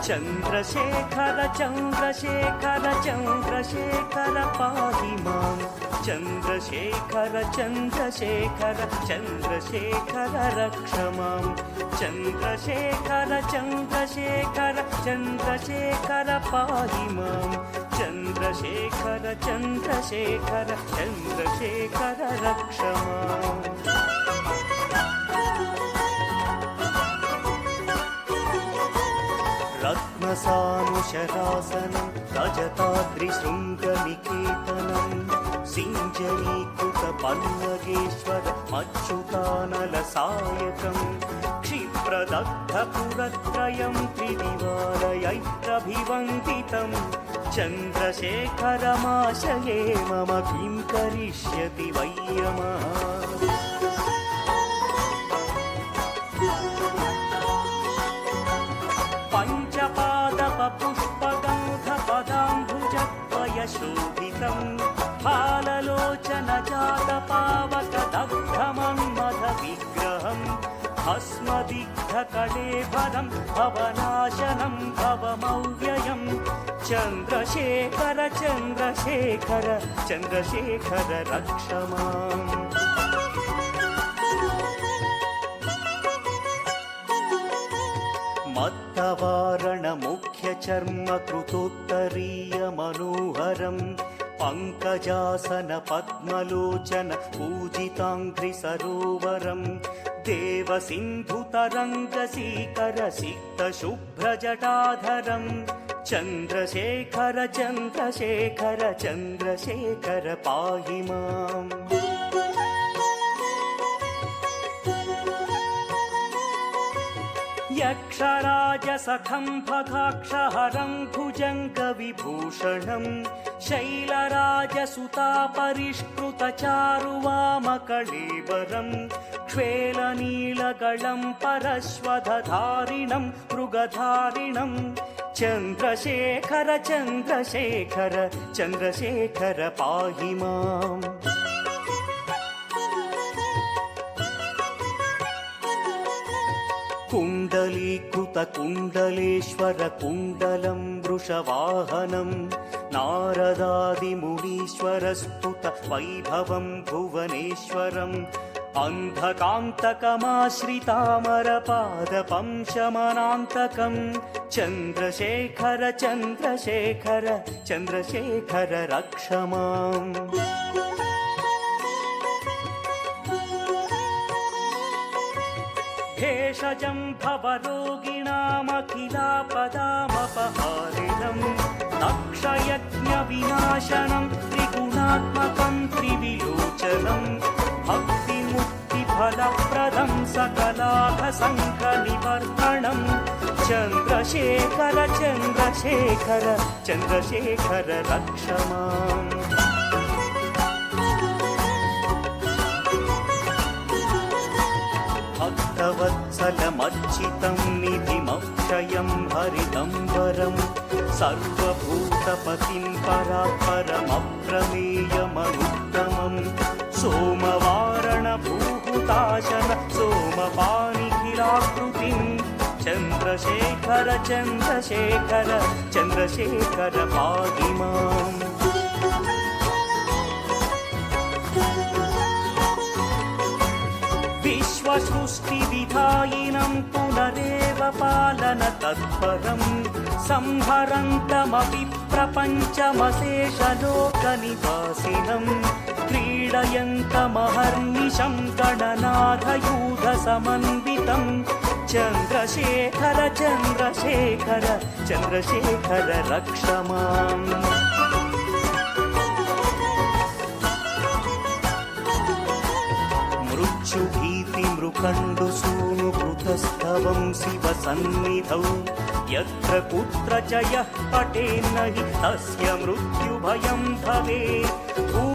చంద్రశేఖర చంద్రశేఖర చంద్రశేఖర పాహి మాం చంద్రశేఖర చంద్రశేఖర చంద్రశేఖర రక్ష మాం చంద్రశేఖర చంద్రశేఖర చంద్రశేఖర పాహి మాం చంద్రశేఖర చంద్రశేఖర చంద్రశేఖర రక్ష మాం. రత్నసానుశరాసనం రజతాద్రిశృంగనికేతనం సింజనీకృత పల్లగేశ్వర మచ్యుతానల సాయకం క్షిప్రదగ్ధపురత్రయం త్రిదివాలయైరభివందితం చంద్రశేఖరమాశయే మమ కిం కరిష్యతి వయ్యమః. పుష్పగంధపదాంబుజద్వయశోభితం హాలలోచనజాతపావకదగ్ధమన్మథ విగ్రహం భస్మదిగ్ధకళేబరం భవనాశనం భవమవ్యయం చంద్రశేఖర చంద్రశేఖర చంద్రశేఖర రక్ష మాం. మత్తవారణ ముఖ్య చర్మ కృతోత్తరీయ మనోహరం పంకజాసన పద్మలోచన పూజితాంఘ్రి సరోవరం దేవ సింధు తరంగ సీకర సిక్త శుభ్ర జటాధరం చంద్రశేఖర చంద్రశేఖర చంద్రశేఖర పాహి మాం. యక్షరాజసఖం భగాక్షహరం భుజంగ విభూషణం శైలరాజసుతాపరిష్కృత చారువామకళేబరం క్షేళనీళగళం పరశ్వధారిణం మృగధారిణం చంద్రశేఖర చంద్రశేఖర చంద్రశేఖర పాహి మాం. కుండలీకృత కుండలేశ్వర కుండలం వృషవాహనం నారదాదిమునీశ్వర స్తుత వైభవం భువనేశ్వరం అంధకాంతకమాశ్రితామరపాదపం శమనాంతకం చంద్రశేఖర చంద్రశేఖర చంద్రశేఖర రక్ష మాం. భేషజం భవరోగిణామఖిలాపదామపహారిణం అక్షయజ్ఞ వినాశనం త్రిగుణాత్మకం త్రివిలోచనం భక్తిముక్తిఫలప్రదం సకలాభ సంఘ నివర్తనం చంద్రశేఖర చంద్రశేఖర చంద్రశేఖర రక్ష మాం. భక్తవత్సలమర్చితం నిధిమక్షయం హరిదంబరం సర్వభూతపతిం పరాత్పరమప్రమేయమనుత్తమం సోమవారణ భూహుతాశన సోమపానిఖిలాకృతిం చంద్రశేఖర చంద్రశేఖర చంద్రశేఖర పాహి మాం. విశ్వసృష్టివిధాయినం పునరేవ పాలన తత్పరం సంహరంతమపి ప్రపంచమశేషలోకనివాసినం క్రీడయంతమహర్నిశం గణనాథయూధ సమన్వితం చంద్రశేఖర చంద్రశేఖర చంద్రశేఖర రక్ష మాం. మృత్యుభీతి మృకండు సూను కృతస్తవం శివ సన్నిధౌ యత్ర కుత్ర చ యః పఠేన్నహి తస్య మృత్యుభయం భవేత్.